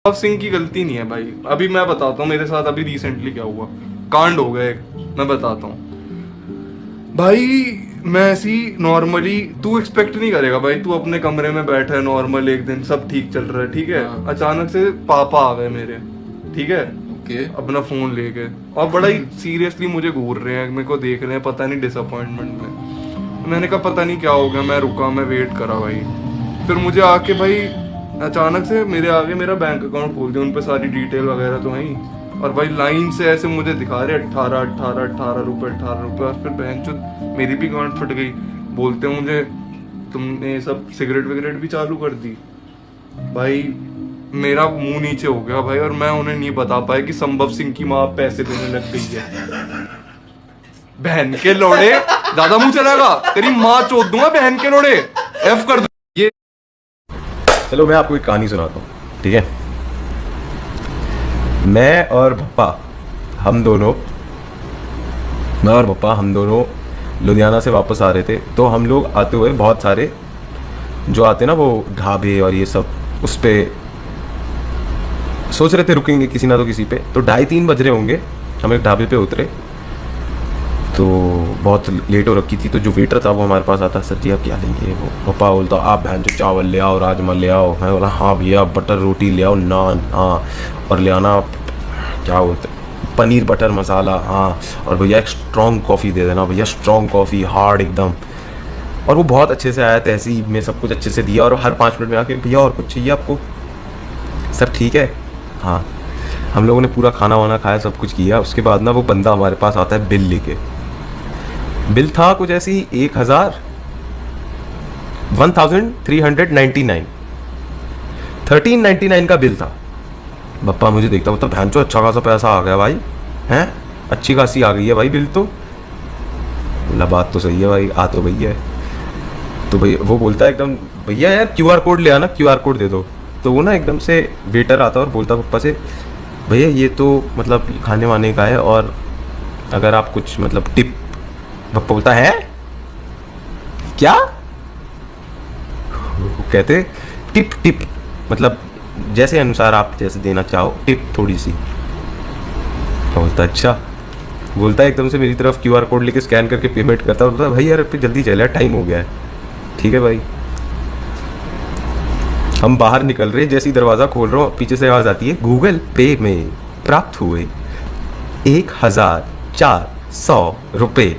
अनुभव सिंह की गलती नहीं है भाई। अभी मैं बताता हूँ मेरे साथ अभी रिसेंटली क्या हुआ, कांड हो गया एक, मैं बताता हूँ भाई। मैं ऐसी नॉर्मली, तू एक्सपेक्ट नहीं करेगा भाई, तू अपने कमरे में बैठा है नॉर्मल, एक दिन सब ठीक चल रहा है, ठीक है। हाँ। अचानक से पापा आ गए मेरे, ठीक है, ओके। अपना फोन लेके, और बड़ा ही सीरियसली मुझे घूर रहे हैं, मेरे को देख रहे हैं, पता नहीं डिसअपॉइंटमेंट में। मैंने कहा पता नहीं क्या हो गया, मैं रुका, मैं वेट करा भाई। फिर मुझे आके भाई अचानक से मेरे आगे मेरा बैंक अकाउंट खोल दिया, उन पे सारी डिटेल वगैरह तो है ही, और भाई लाइन से ऐसे मुझे दिखा रहे 18 रुपए 18 रुपए। और फिर बहन मेरी भी गांड फट गई, बोलते मुझे तुमने सब सिगरेट विगरेट भी चालू कर दी। भाई मेरा मुंह नीचे हो गया भाई, और मैं उन्हें नहीं बता पाया कि संभव सिंह की माँ पैसे देने लग गई है। बहन के लोड़े, ज्यादा मुंह चलेगा तेरी माँ चोद दूंगा, बहन के लोड़े, एफ कर दूंगा। ये चलो मैं आपको एक कहानी सुनाता हूँ, ठीक है। मैं और पप्पा हम दोनों लुधियाना से वापस आ रहे थे। तो हम लोग आते हुए बहुत सारे जो आते ना वो ढाबे और ये सब, उस पे सोच रहे थे रुकेंगे किसी ना तो किसी पे। तो 2:30-3 बज रहे होंगे, हम एक ढाबे पे उतरे तो बहुत लेट हो रखी थी। तो जो वेटर था वो हमारे पास आता, सर जी आप क्या लेंगे? वो पापा बोलता आप बहन जो चावल ले आओ, राजमा ले आओ। मैं बोला हाँ भैया, बटर रोटी ले आओ, नान हाँ, और ले आना क्या बोलते पनीर बटर मसाला हाँ, और भैया एक स्ट्रॉन्ग कॉफ़ी दे देना भैया, स्ट्रॉन्ग कॉफ़ी हार्ड एकदम। और वो बहुत अच्छे से आया, तहसीब में सब कुछ अच्छे से दिया, और हर 5 मिनट में आके भैया और कुछ चाहिए आपको? सब ठीक है हाँ। हम लोगों ने पूरा खाना वाना खाया, सब कुछ किया। उसके बाद ना वो बंदा हमारे पास आता है बिल लेके। बिल था कुछ ऐसी 1399 का बिल था। पप्पा मुझे देखता बोलता बहन चो अच्छा खासा पैसा आ गया भाई, हैं अच्छी खासी आ गई है भाई बिल तो। बोला बात तो सही है भाई, आ तो भैया है। तो भैया वो बोलता है एकदम, भैया यार QR कोड ले आना, QR कोड दे दो। तो वो ना एकदम से वेटर आता और बोलता पप्पा से, भैया ये तो मतलब खाने वाने का है, और अगर आप कुछ मतलब टिप। पप्पा बोलता है क्या? वो कहते टिप मतलब जैसे अनुसार आप जैसे देना चाहो, टिप थोड़ी सी। बोलता अच्छा। बोलता है एकदम से मेरी तरफ QR कोड लेके स्कैन करके पेमेंट करता, बोलता भाई यार पे जल्दी चले, टाइम हो गया है। ठीक है भाई। हम बाहर निकल रहे, जैसे ही दरवाज़ा खोल रहा हूँ पीछे से आवाज़ आती है, गूगल पे में प्राप्त हुए 1400 रुपये।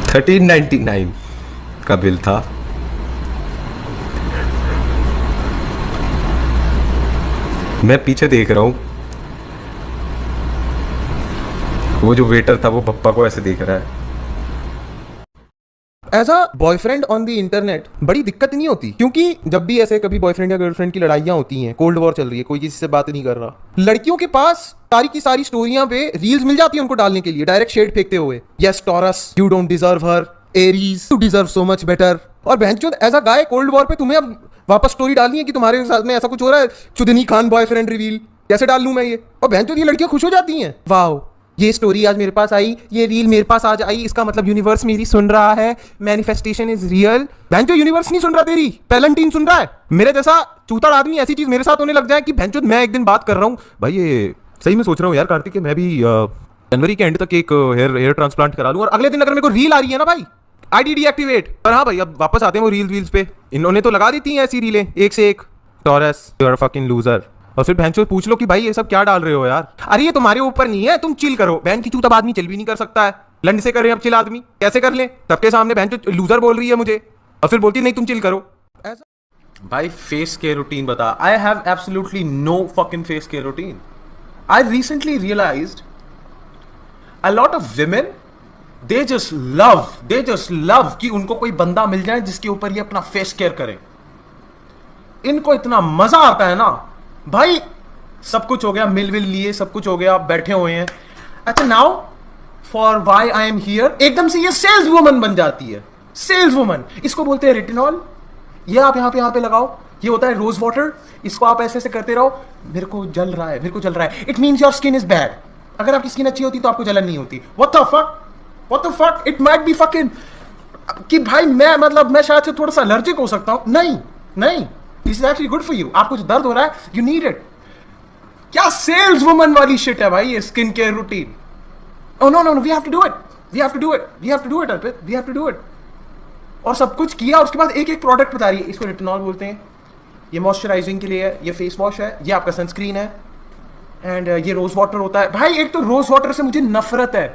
1399 का बिल था। मैं पीछे देख रहा हूँ, वो जो वेटर था वो पप्पा को ऐसे देख रहा है। As a boyfriend on the internet बड़ी दिक्कत नहीं होती, क्योंकि जब भी ऐसे कभी बॉयफ्रेंड या गर्लफ्रेंड की लड़ाइयाँ होती हैं, कोल्ड वॉर चल रही है, कोई किसी से बात नहीं कर रहा, लड़कियों के पास सारी की सारी स्टोरियां पे रील्स मिल जाती है उनको डालने के लिए, डायरेक्ट शेड फेंकते हुए, yes Taurus you don't deserve her, Aries you deserve so much better. और बहनचोद as a guy cold war पे तुम्हें अब वापस स्टोरी डालनी है कि तुम्हारे साथ में ऐसा कुछ हो रहा है, चुदनी खान बॉयफ्रेंड रिवील, कैसे डाल लूं मैं ये? और बहनचोद ये लड़कियां खुश हो जाती हैं, वाओ ये स्टोरी आज मेरे पास आई, ये रील मेरे पास आज आई, इसका मतलब यूनिवर्स मेरी सुन रहा है, मैनिफेस्टेशन इज रियल। बहनचोद यूनिवर्स नहीं सुन रहा तेरी, पैलेंटीन सुन रहा है। मेरे जैसा चूताड़ आदमी ऐसी चीज मेरे साथ होने लग जाए कि बहनचोद मैं एक दिन बात कर रहा हूँ, भाई ये सही में सोच रहा हूँ यार कार्तिक, मैं भी जनवरी के एंड तक एक हेयर ट्रांसप्लांट करा लूं, और अगले दिन अगर मेरे को रील आ रही है ना भाई, ID डीएक्टिवेट। पर हाँ भाई अब वापस आते हैं वो रील्स पे, इन्होंने तो लगा दी थी ऐसी रीलें एक से एक, Taurus you are fucking loser. और फिर बहनचोद पूछ लो कि भाई ये सब क्या डाल रहे हो यार? अरे ये तुम्हारे ऊपर नहीं है, तुम चिल करो। बहन की चूत अब आदमी चिल भी नहीं कर सकता है, लंड से कर रहे हैं अब चिल आदमी, कैसे कर ले? सबके सामने बहनचोद लूजर बोल रही है मुझे, और फिर बोलती नहीं तुम चिल करो। भाई फेस केयर रूटीन बता। I have absolutely no fucking face care routine. I recently realized a lot of women they just love कि उनको कोई बंदा मिल जाए जिसके ऊपर ये अपना फेस केयर करे। इनको इतना मजा आता है ना भाई, सब कुछ हो गया, मिल लिए, सब कुछ हो गया, बैठे हुए हैं। अच्छा now for why I am here, एकदम से ये सेल्स वुमन बन जाती है। सेल्स वुमन, इसको बोलते हैं रेटिनॉल, ये आप यहाँ पे लगाओ, ये होता है रोज वाटर, इसको आप ऐसे करते रहो, मेरे को जल रहा है, it means your skin is bad. अगर आपकी स्किन अच्छी होती तो आपको जलन नहीं होती। What the fuck, it might be fucking कि भाई मैं शायद से थोड़ा सा एलर्जिक हो सकता हूं। नहीं this is actually good for you. आपको जो दर्द हो रहा है, यू नीड इट. क्या सेल्स वुमन वाली शिट है भाई ये skin care routine. Oh no, we have to do it, we have to do it Arpit, we have to do it. और सब कुछ किया, और उसके बाद एक एक प्रोडक्ट बता रही है. इसको रेटिनॉल बोलते हैं, ये मॉइस्चराइजिंग के लिए है, ये फेस वॉश है, ये आपका सनस्क्रीन है, एंड ये रोज वाटर होता है. भाई एक तो रोज वाटर से मुझे नफरत है.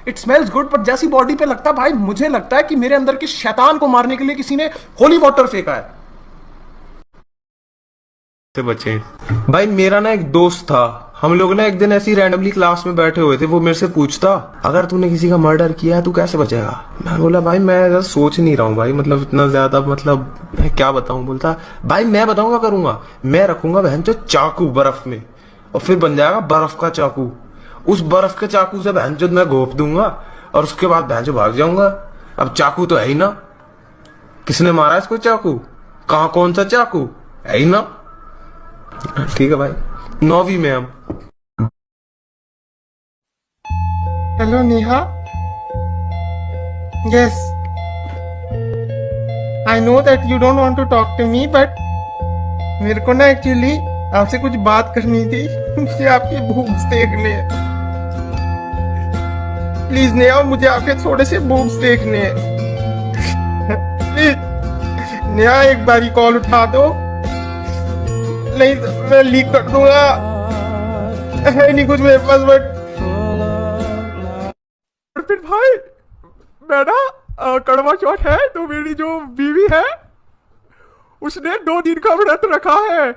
इट स्मेल्स गुड, बट जैसी बॉडी पे लगता है भाई, मुझे लगता है कि मेरे अंदर के शैतान को मारने के लिए किसी ने होली वाटर फेंका है. से बचे भाई. मेरा ना एक दोस्त था, हम लोग ना एक दिन ऐसी रैंडमली क्लास में बैठे हुए थे. वो मेरे से पूछता, अगर तूने किसी का मर्डर किया है तू कैसे बचेगा. मैं बोला भाई मैं सोच नहीं रहा हूँ भाई, मतलब इतना ज्यादा, मतलब मैं क्या बताऊं. बोलता भाई मैं बताऊंगा करूंगा, मैं रखूंगा बहन जो चाकू बर्फ में, और फिर बन जाएगा बर्फ का चाकू. उस बर्फ के चाकू से बहन जो मैं घोप दूंगा, और उसके बाद बहन जो भाग जाऊंगा. अब चाकू तो है ही ना, किसने मारा इसको चाकू, कहाँ कौन सा चाकू है ही ना. ठीक है भाई, 9वीं में हम. Hello Neha. Yes, I know that you don't want to talk to me, but मेरे को ना एक्चुअली आपसे कुछ बात करनी थी. मुझे आपकी बूब्स देखने हैं. प्लीज नेहा, मुझे आपके थोड़े से बूब्स देखने हैं. प्लीज नेहा, एक बारी कॉल उठा दो, नहीं तो मैं लीक कर दूंगा. है नहीं कुछ मेरे पास, बट फिर भाई मैं ना कड़वा चौथ है तो मेरी जो बीवी है उसने 2 दिन का व्रत रखा है.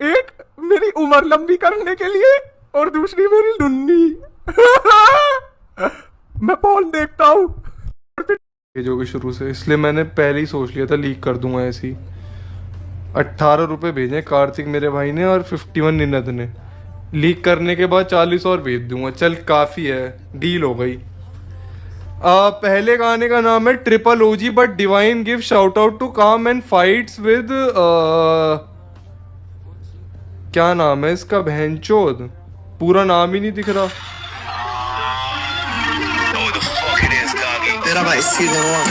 एक मेरी उम्र लंबी करने के लिए, और दूसरी मेरी लुन्नी. मैं पॉन देखता हूँ ये जो कि शुरू से, इसलिए मैंने पहले ही सोच लिया था लीक कर दूंगा ऐसी. 18 रुपए भेजे कार्तिक मेरे भाई ने, और 51 निनद ने. लीक करने के बाद 40 और भेज दूंगा. चल काफी है, डील हो गई. पहले गाने का नाम है triple OG but Divine give shout out to calm and fights with, क्या नाम है इसका, बहनचोद, पूरा नाम ही नहीं दिख रहा. तेरा भाई सीधे वन,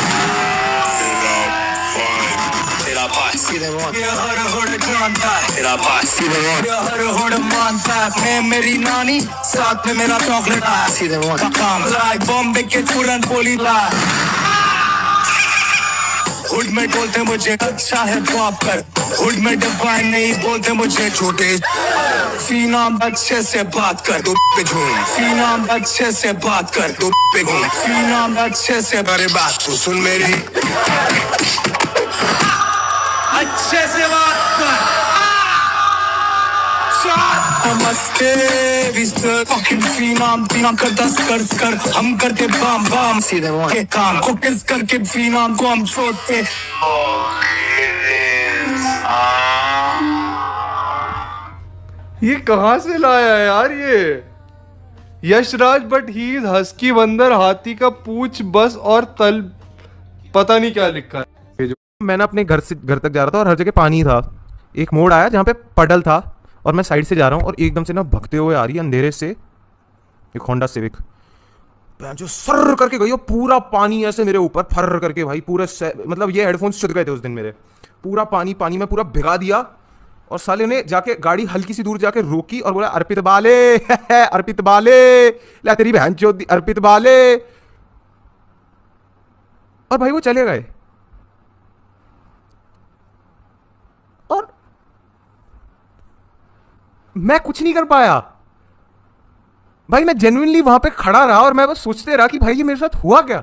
तेरा भाई सीधे वन, हर होड़ जानता है, तेरा भाई सीधे वन, हर होड़ मानता है. मैं मेरी नानी साथ में मेरा चॉकलेट आया, सीधे वन काम लाइक बॉम्बे के तुरंत बोली ला. हुड में बोलते मुझे अच्छा है पॉप कर, हुड में डिवाइन नहीं बोलते मुझे छोटे. फीनाम अच्छे से बात कर तू पे झूम, फीनाम अच्छे से बात कर तू पे घूम, फीनाम अच्छे से. अरे बात तू सुन मेरी, अच्छे से बात कर. नमस्ते विस्तर फकिंग फीनाम, फीनाम कर 10 कर, हम करते बाम बाम सीधे वन के काम को किस करके फीनाम को हम छोड़ते. ये कहाँ से लाया है यार ये Yashraj. But he is husky बंदर, हाथी का पूछ बस और तल, पता नहीं क्या लिखा है. मैं ना अपने घर से घर तक जा रहा था और हर जगह पानी था. एक मोड़ आया जहाँ पे पडल था, और मैं साइड से जा रहा हूँ, और एकदम से ना भगते हुए आ रही है अंधेरे से एक होंडा सिविक. जो सर करके गई, और पूरा पानी ऐसे मेरे ऊपर फर करके भाई, पूरे मतलब ये हेडफोन्स चुद गए थे उस दिन मेरे. पूरा पानी पानी में पूरा भिगा दिया. और साले ने जाके गाड़ी हल्की सी दूर जाके रोकी और बोला अर्पित बाले. अर्पित बाले, ला तेरी बहन चोद अर्पित बाले. और भाई वो चले गए. और मैं कुछ नहीं कर पाया भाई. मैं जेन्युइनली वहां पे खड़ा रहा, और मैं बस सोचते रहा कि भाई ये मेरे साथ हुआ क्या.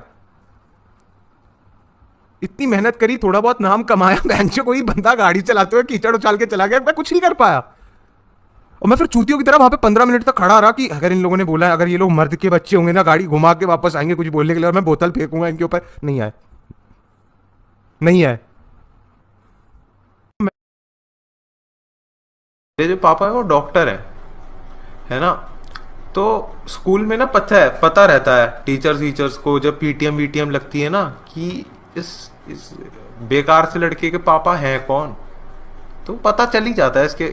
इतनी मेहनत करी, थोड़ा बहुत नाम कमाया, बहनचो कोई बंदा गाड़ी चलाते हुए कीचड़ उछाल के चला गया. मैं कुछ नहीं कर पाया. और मैं फिर चूतियों की तरह वहां पे 15 मिनट तक खड़ा रहा कि अगर इन लोगों ने बोला है, अगर ये लोग मर्द के बच्चे होंगे ना, गाड़ी घुमा के वापस आएंगे कुछ बोलने के लिए, और मैं बोतल फेंकूंगा इनके ऊपर. नहीं आए, नहीं आए. मेरे जो पापा है वो डॉक्टर है ना. तो स्कूल में ना पता रहता है टीचर्स को, जब पीटीएम वीटीएम लगती है ना, कि इस बेकार से लड़के के पापा हैं कौन, तो पता चल ही जाता है इसके.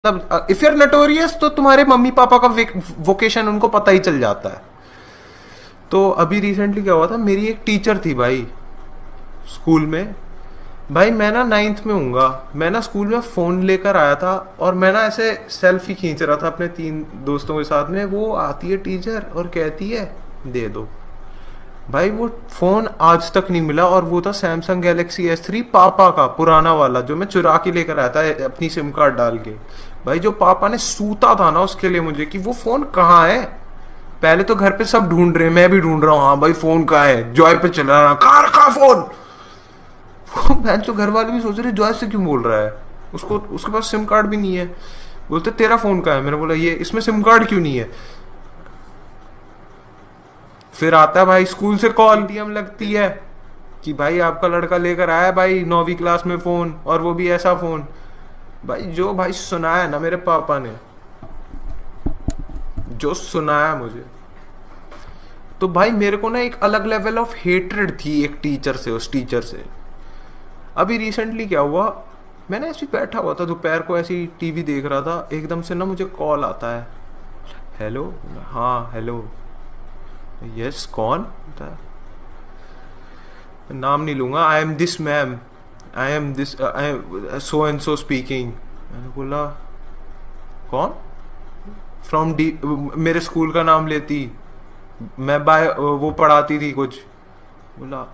मतलब इफ यू आर नोटोरियस तो तुम्हारे मम्मी पापा का वोकेशन उनको पता ही चल जाता है. तो अभी रिसेंटली क्या हुआ था, मेरी एक टीचर थी भाई स्कूल में, भाई मैं ना 9th में हूँगा, मैं ना स्कूल में फ़ोन लेकर आया था और मैं ना ऐसे सेल्फी खींच रहा था अपने 3 दोस्तों के साथ में। वो आती है टीचर और कहती है दे दो। भाई वो फ़ोन आज तक नहीं मिला और वो था सैमसंग गैलेक्सी S3 पापा का पुराना वाला, जो मैं चुरा के लेकर आया था अपनी सिम कार्ड डाल के। भाई जो पापा ने सूता था ना उसके लिए मुझे कि वो फ़ोन कहाँ है। पहले तो घर पे सब ढूंढ रहे हैं, मैं भी ढूंढ रहा हूँ, हाँ भाई फ़ोन कहाँ है, जॉय पे चला रहा, कहाँ फ़ोन। बहन जो घर वाले भी सोच रहे जॉय से क्यों बोल रहा है, उसको उसके पास सिम कार्ड भी नहीं है। बोलते तेरा फोन कहाँ है, मैंने बोला ये इसमें सिम कार्ड क्यों नहीं है। फिर आता है भाई स्कूल से कॉल डीएम लगती है कि भाई आपका लड़का लेकर आया भाई 9वीं क्लास में फोन, और वो भी ऐसा फोन। भाई जो भाई सुनाया ना मेरे पापा ने, जो सुनाया मुझे, तो भाई मेरे को ना एक अलग लेवल ऑफ हेट्रेड थी एक टीचर से, उस टीचर से। अभी रिसेंटली क्या हुआ, मैंने ऐसे बैठा हुआ था दोपहर को, ऐसी टीवी देख रहा था, एकदम से ना मुझे कॉल आता है। हेलो, हाँ हेलो, यस कौन, नाम नहीं लूंगा, I am this ma'am, I am this so and so speaking. मैंने बोला कौन, फ्रॉम डी, मेरे स्कूल का नाम लेती, मैं बाय वो पढ़ाती थी कुछ। बोला,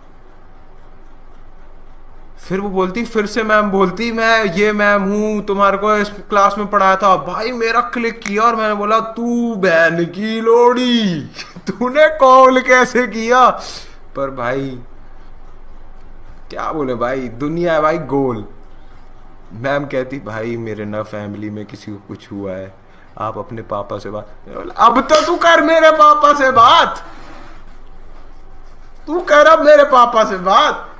फिर वो बोलती, फिर से मैम बोलती, मैं ये मैम हूँ, तुम्हारे को इस क्लास में पढ़ाया था। भाई मेरा क्लिक किया और मैंने बोला तू बहन की लोड़ी, तूने कॉल कैसे किया। पर भाई क्या बोले भाई, दुनिया है भाई गोल। मैम कहती भाई मेरे ना फैमिली में किसी को कुछ हुआ है, आप अपने पापा से बात। अब तो तू कर मेरे पापा से बात, तू कर अब मेरे पापा से बात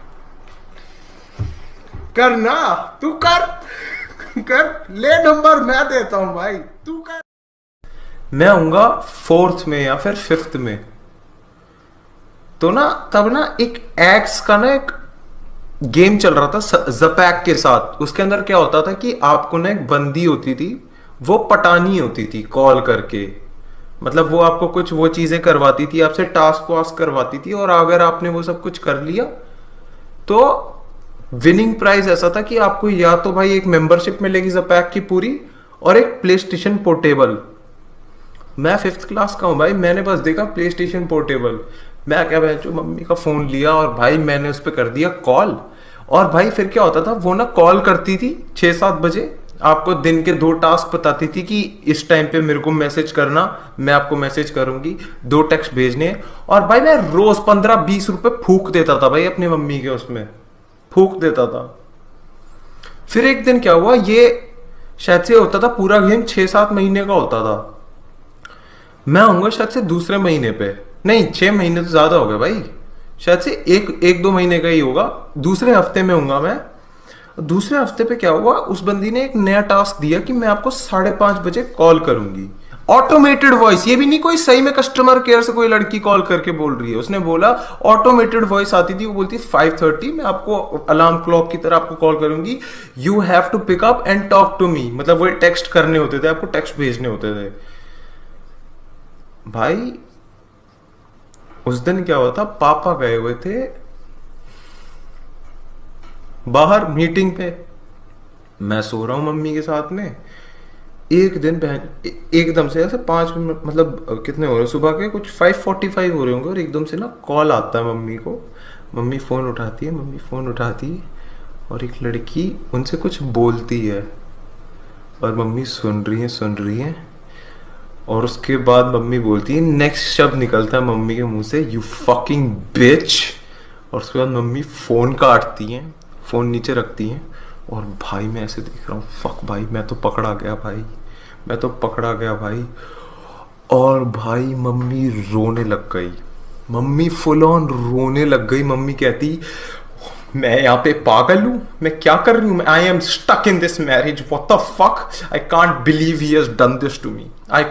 करना, तू कर ले नंबर मैं देता हूं भाई, तू कर। मैं आऊंगा 4th में या फिर 5th में, तो ना तब ना एक एक्स का ना एक गेम चल रहा था जपैक के साथ। उसके अंदर क्या होता था कि आपको ना एक बंदी होती थी, वो पटानी होती थी कॉल करके, मतलब वो आपको कुछ वो चीजें करवाती थी, आपसे टास्क वास्क करवाती थी, और अगर आपने वो सब कुछ कर लिया तो विनिंग प्राइज ऐसा था कि आपको या तो भाई एक मेंबरशिप मिलेगी जपैक की पूरी, और एक प्ले स्टेशन पोर्टेबल। मैं 5th क्लास का हूं भाई, मैंने बस देखा प्ले स्टेशन पोर्टेबल, मैं क्या भाई मम्मी का फोन लिया और भाई मैंने उस पर कर दिया कॉल। और भाई फिर क्या होता था, वो ना कॉल करती थी 6-7 बजे, आपको दिन के 2 टास्क बताती थी कि इस टाइम पे मेरे को मैसेज करना, मैं आपको मैसेज करूंगी, 2 टेक्स्ट भेजने। और भाई मैं रोज 15-20 रुपए फूक देता था भाई अपनी मम्मी के उसमें, फूक देता था। फिर एक दिन क्या हुआ, ये शायद से होता था पूरा गेम 6-7 महीने का होता था, मैं आऊंगा शायद से दूसरे महीने पे, नहीं 6 महीने तो ज्यादा हो गए भाई, शायद से 1-2 महीने का ही होगा, दूसरे हफ्ते में हूंगा मैं। दूसरे हफ्ते पे क्या हुआ, उस बंदी ने एक नया टास्क दिया कि मैं आपको 5:30 बजे कॉल करूंगी, ऑटोमेटेड वॉइस, ये भी नहीं कोई सही में कस्टमर केयर से कोई लड़की कॉल करके बोल रही है, उसने बोला ऑटोमेटेड वॉइस आती थी, वो बोलती 5:30 मैं आपको अलार्म क्लॉक की तरह आपको कॉल करूंगी, you have to pick up and talk to me, मतलब वो टेक्स्ट करने होते थे, आपको टेक्स्ट भेजने होते थे। भाई उस दिन क्या हुआ था, पापा गए हुए थे बाहर मीटिंग पे, मैं सो रहा हूं मम्मी के साथ में। एक दिन बहन एकदम से ऐसे 5 मिनट, मतलब कितने हो रहे सुबह के, कुछ 5:45 हो रहे होंगे, और एकदम से ना कॉल आता है मम्मी को। मम्मी फोन उठाती है, मम्मी फोन उठाती है और एक लड़की उनसे कुछ बोलती है, और मम्मी सुन रही है, और उसके बाद मम्मी बोलती है, नेक्स्ट शब्द निकलता है मम्मी के मुंह से, यू फकिंग बिच। और उसके बाद मम्मी फोन काटती हैं, फोन नीचे रखती हैं, और भाई मैं ऐसे देख रहा हूँ, फक भाई मैं तो पकड़ा गया भाई, मैं तो पकड़ा गया भाई। और भाई मम्मी रोने लग गई, मम्मी फुल ऑन रोने लग गई। मम्मी कहती मैं यहाँ पे पागल हूँ, मैं क्या कर रही हूँ, I am stuck in this marriage, what the fuck, I can't believe he has done this to me, I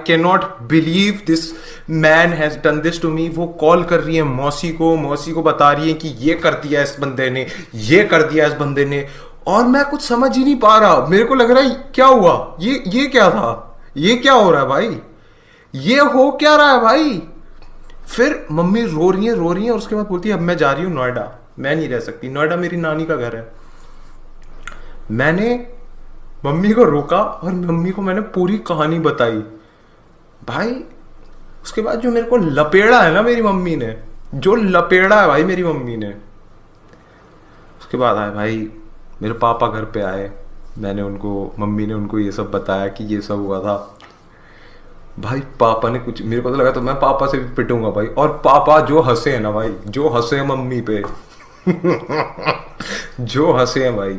can not believe this man has done this to me. वो कॉल कर रही है मौसी को बता रही है कि ये कर दिया इस बंदे ने, ये कर दिया इस बंदे ने, और मैं कुछ समझ ही नहीं पा रहा, मेरे को लग रहा है क्या हुआ, ये क्या था, ये क्या हो रहा है भाई, ये हो क्या रहा है भाई। फिर मम्मी रो रही है, और उसके बाद बोलती है अब मैं जा रही हूँ नोएडा, मैं नहीं रह सकती, नोएडा मेरी नानी का घर है। मैंने मम्मी को रोका और मम्मी को मैंने पूरी कहानी बताई भाई। उसके बाद जो मेरे को लपेड़ा है ना मेरी मम्मी ने, जो लपेड़ा है भाई मेरी मम्मी ने, उसके बाद आए भाई मेरे पापा घर पे आए, मम्मी ने उनको ये सब बताया कि ये सब हुआ था भाई। पापा ने कुछ, मेरे को तो लगा तो मैं पापा से भी पिटूंगा भाई। और पापा जो हंसे है ना भाई, जो हंसे मम्मी पे जो हंसे हैं भाई।